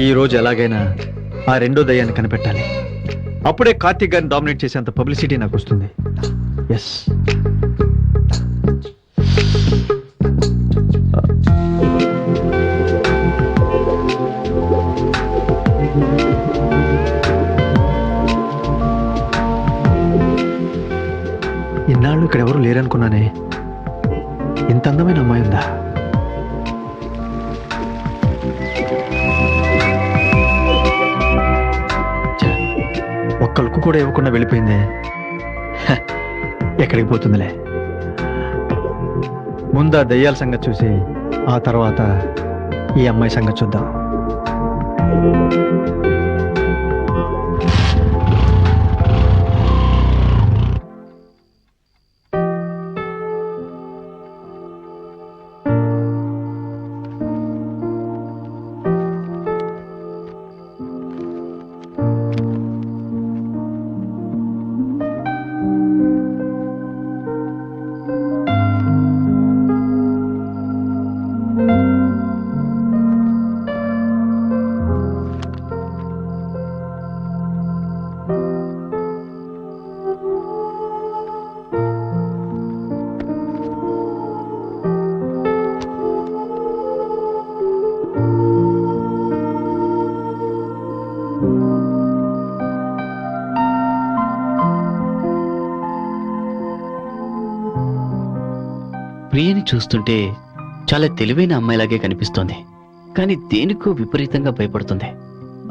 ఈ రోజు ఎలాగైనా ఆ రెండో దయ్యాన్ని కనిపెట్టాలి. అప్పుడే కార్తీక్ గారిని డామినేట్ చేసేంత పబ్లిసిటీ నాకు వస్తుంది. ఎస్. ఇన్నాళ్ళు ఇక్కడ ఎవరు లేరనుకున్నానే. ఇంత అందమైన అమ్మాయి ఉందా? ఒక్క లుక్కు కూడా ఇవ్వకుండా వెళ్ళిపోయిందే. ఎక్కడికి పోతుందిలే. ముందు ఆ దయ్యాల సంగతి చూసి ఆ తర్వాత ఈ అమ్మాయి సంగతి చూద్దాం. ప్రియని చూస్తుంటే చాలా తెలివైన అమ్మాయిలాగే కనిపిస్తోంది. కానీ దేనికో విపరీతంగా భయపడుతుంది.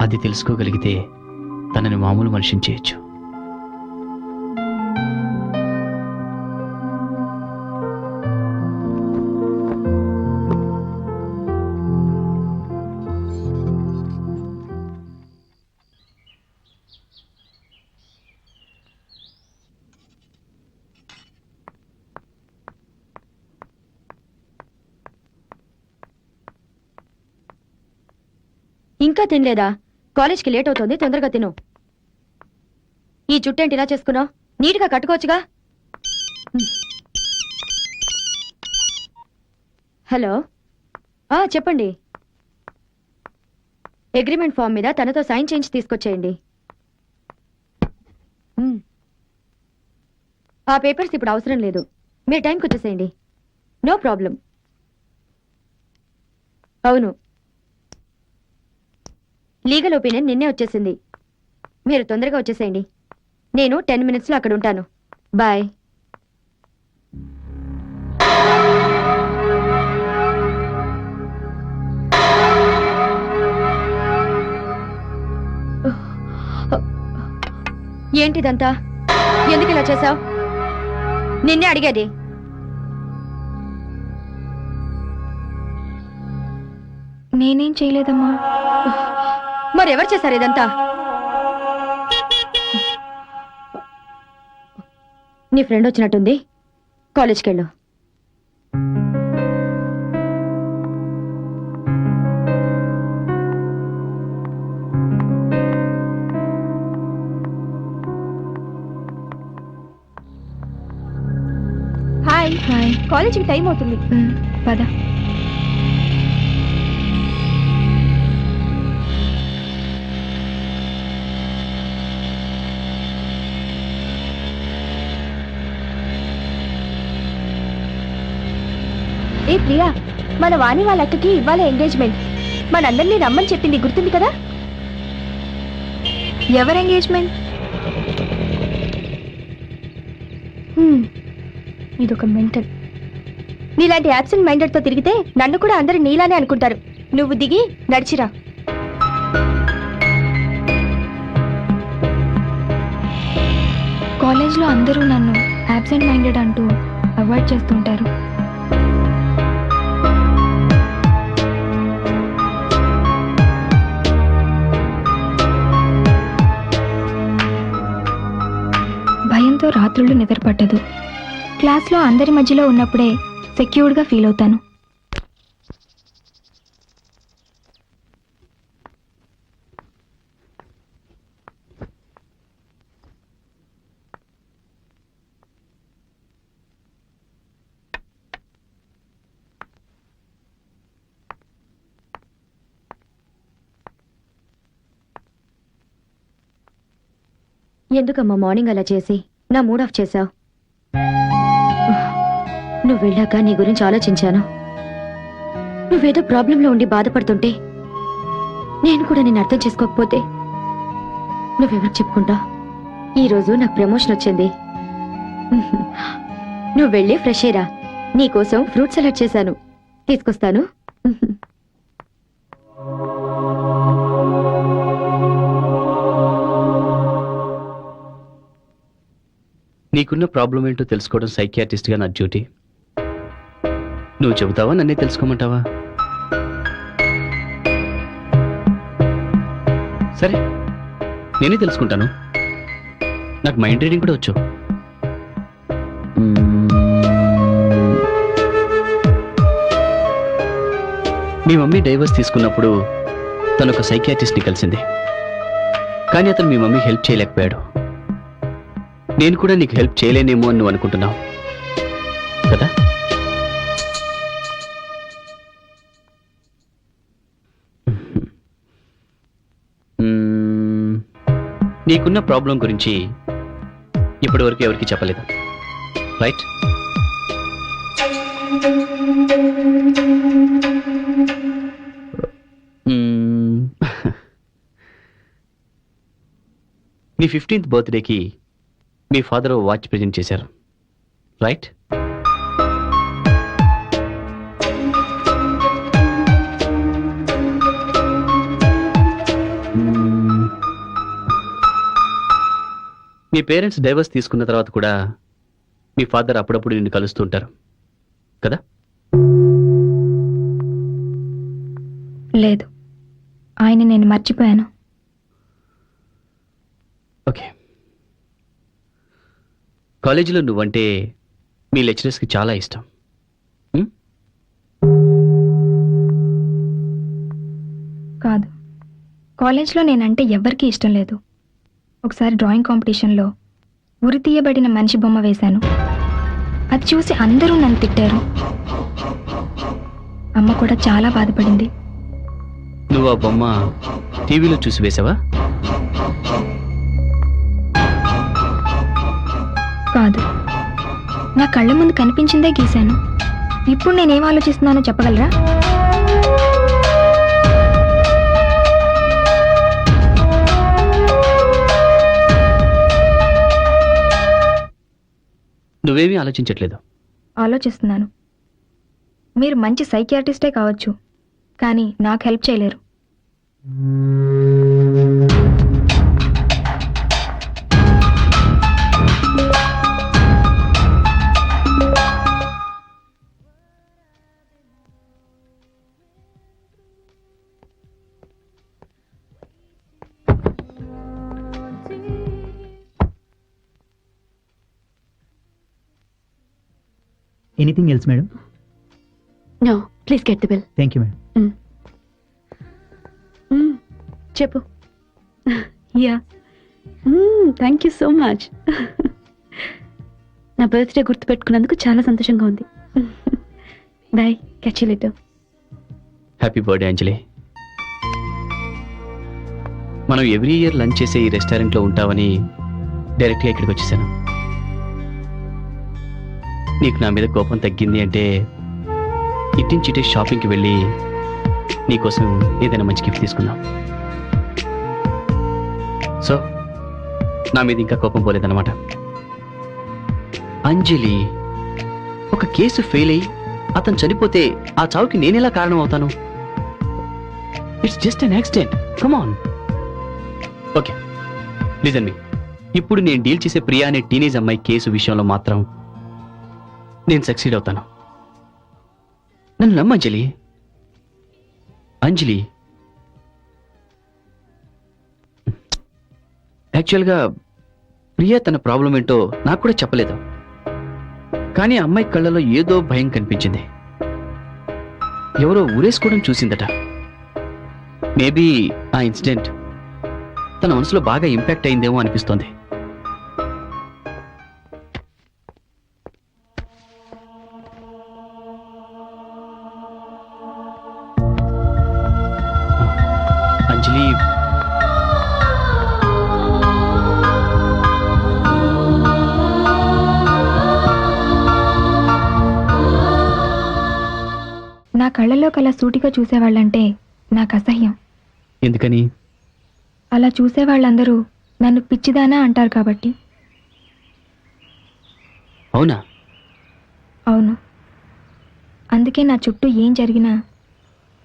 అది తెలుసుకోగలిగితే తనని మామూలు మనిషిని చేయొచ్చు. ఇంకా తినలేదా? కాలేజ్కి లేట్ అవుతుంది, తొందరగా తిను. ఈ జుట్టేంటి ఇలా చేసుకున్నావు? నీట్గా కట్టుకోవచ్చుగా. హలో, చెప్పండి. అగ్రిమెంట్ ఫామ్ మీద తనతో సైన్ చేయించి తీసుకొచ్చేయండి. ఆ పేపర్స్ ఇప్పుడు అవసరం లేదు, మీరు టైంకి వచ్చేసేయండి. No problem. అవును, లీగల్ ఒపీనియన్ నిన్నే వచ్చేసింది. మీరు తొందరగా వచ్చేసేయండి. నేను 10 minutesలో అక్కడ ఉంటాను. బాయ్. ఏంటిదంతా? ఎందుకు ఇలా చేశావు? నిన్నే అడిగేది. నేనేం చేయలేదమ్మా. మరెవరు చేశారు ఇదంతా? నీ ఫ్రెండ్ వచ్చినట్టుంది, కాలేజ్కి వెళ్ళు. హాయ్ హాయ్, కాలేజీకి టైం అవుతుంది. పద. ఏ ప్రియా, మన వాణి వాళ్ళ అక్కకి ఇవాళ ఎంగేజ్మెంట్. మనందరినీ రమ్మని చెప్పింది, గుర్తుంది కదా? ఎవరు ఎంగేజ్మెంట్? ఇదొక మెంటల్. నీలాంటి యాబ్సెంట్ మైండెడ్తో తిరిగితే నన్ను కూడా అందరూ నీలానే అనుకుంటారు. నువ్వు దిగి నడిచిరా. కాలేజ్లో అందరూ నన్ను యాబ్సెంట్ మైండెడ్ అంటూ అవాయిడ్ చేస్తుంటారు. భయంతో రాత్రులు నిద్రపట్టదు. క్లాస్లో అందరి మధ్యలో ఉన్నప్పుడే సెక్యూర్డ్గా ఫీల్ అవుతాను. ఎందుకమ్మా మార్నింగ్ అలా చేసి నా మూడ్ ఆఫ్ చేశావు? నువ్వు వెళ్ళాక నీ గురించి ఆలోచించాను. నువ్వేదో ప్రాబ్లంలో ఉండి బాధపడుతుంటే నేను కూడా నేను అర్థం చేసుకోకపోతే నువ్వెవరికి చెప్పుకుంటా? ఈరోజు నాకు ప్రమోషన్ వచ్చింది. నువ్వు వెళ్ళి ఫ్రెష్ అయ్యరా. నీకోసం ఫ్రూట్ సలాడ్ చేశాను, తీసుకొస్తాను. నీకున్న ప్రాబ్లం ఏంటో తెలుసుకోవడం సైకియాట్రిస్ట్గా నా డ్యూటీ. నువ్వు చెబుతావా, నన్నే తెలుసుకోమంటావా? సరే, నేనే తెలుసుకుంటాను. నాకు మైండ్ రీడింగ్ కూడా వచ్చు. మీ మమ్మీ డైవర్స్ తీసుకున్నప్పుడు తను ఒక సైకియాట్రిస్ట్ని కలిసింది. కానీ అతను మీ మమ్మీ హెల్ప్ చేయలేకపోయాడు. నేను కూడా నీకు హెల్ప్ చేయలేనేమో అని నువ్వు అనుకుంటున్నావు కదా? నీకున్న ప్రాబ్లం గురించి ఇప్పటివరకు ఎవరికి చెప్పలేదు, రైట్? నీ 15th బర్త్డేకి మీ ఫాదర్ వాచ్ ప్రెజెంట్ చేశారు, రైట్? మీ పేరెంట్స్ డైవర్స్ తీసుకున్న తర్వాత కూడా మీ ఫాదర్ అప్పుడప్పుడు నిన్ను కలుస్తూ ఉంటారు కదా? లేదు, ఆయన నేను మర్చిపోయాను. ఓకే. కాలేజీలో నువ్వంటే మీ లెక్చరర్స్కి చాలా ఇష్టం. కాదు, కాలేజ్లో నేనంటే ఎవ్వరికీ ఇష్టం లేదు. ఒకసారి డ్రాయింగ్ కాంపిటీషన్లో ఉరి తీయబడిన మనిషి బొమ్మ వేశాను. అది చూసి అందరూ నన్ను తిట్టారు. అమ్మ కూడా చాలా బాధపడింది. నువ్వు ఆ బొమ్మ టీవీలో చూసి వేసావా? కాదు, నా కళ్ళ ముందు కనిపించిందే గీశాను. ఇప్పుడు నేనేం ఆలోచిస్తున్నానో చెప్పగలరా? నువ్వేమీ ఆలోచించట్లేదు. ఆలోచిస్తున్నాను. మీరు మంచి సైకియాట్రిస్టే కావచ్చు, కానీ నాకు హెల్ప్ చేయలేరు. Anything else, madam? No, please get the bill. Thank you, madam. చెప్పు. Yeah, thank you so much. నా బర్త్డే గుర్తుపెట్టుకున్నందుకు చాలా సంతోషంగా ఉంది. Bye, catch you later. Happy birthday Anjali. మనం ఎవ్రీ ఇయర్ లంచ్ చేసే ఈ రెస్టారెంట్లో ఉంటావని డైరెక్ట్గా ఇక్కడికి వచ్చేసాను. నీకు నా మీద కోపం తగ్గింది అంటే ఇట్టించిటే షాపింగ్కి వెళ్ళి నీకోసం ఏదైనా మంచి గిఫ్ట్ తీసుకుందాం. సో నా మీద ఇంకా కోపం పోలేదన్నమాట. అంజలి, ఒక కేసు ఫెయిల్ అయ్యి అతను చనిపోతే ఆ చావుకి నేనెలా కారణం అవుతాను? It's just an accident. Come on. Okay, listen me. ఇప్పుడు నేను డీల్ చేసే ప్రియా అనే టీనేజ్ అమ్మాయి కేసు విషయంలో మాత్రం నేను సక్సీడ్ అవుతాను. నన్ను నమ్ము అంజలి. అంజలి, యాక్చువల్గా ప్రియా తన ప్రాబ్లం ఏంటో నాకు కూడా చెప్పలేదు. కానీ అమ్మాయి కళ్ళలో ఏదో భయం కనిపించింది. ఎవరో ఊరేసుకోవడం చూసిందట. మేబీ ఆ ఇన్సిడెంట్ తన మనసులో బాగా ఇంపాక్ట్ అయిందేమో అనిపిస్తోంది. అంజలి, నా కళ్ళలో కల సూటిగా చూసేవాళ్ళంటే నాకు అసహ్యం. ఎందుకని? అలా చూసేవాళ్ళందరూ నన్ను పిచ్చిదానా అంటారు కాబట్టి. అవునా? అవును. అందుకే నా చుట్టూ ఏం జరిగినా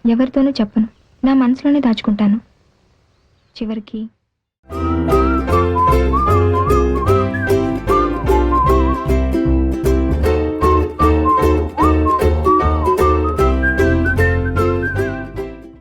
ఎవరితోనూ చెప్పను. నా మనసులోనే దాచుకుంటాను. చివరికి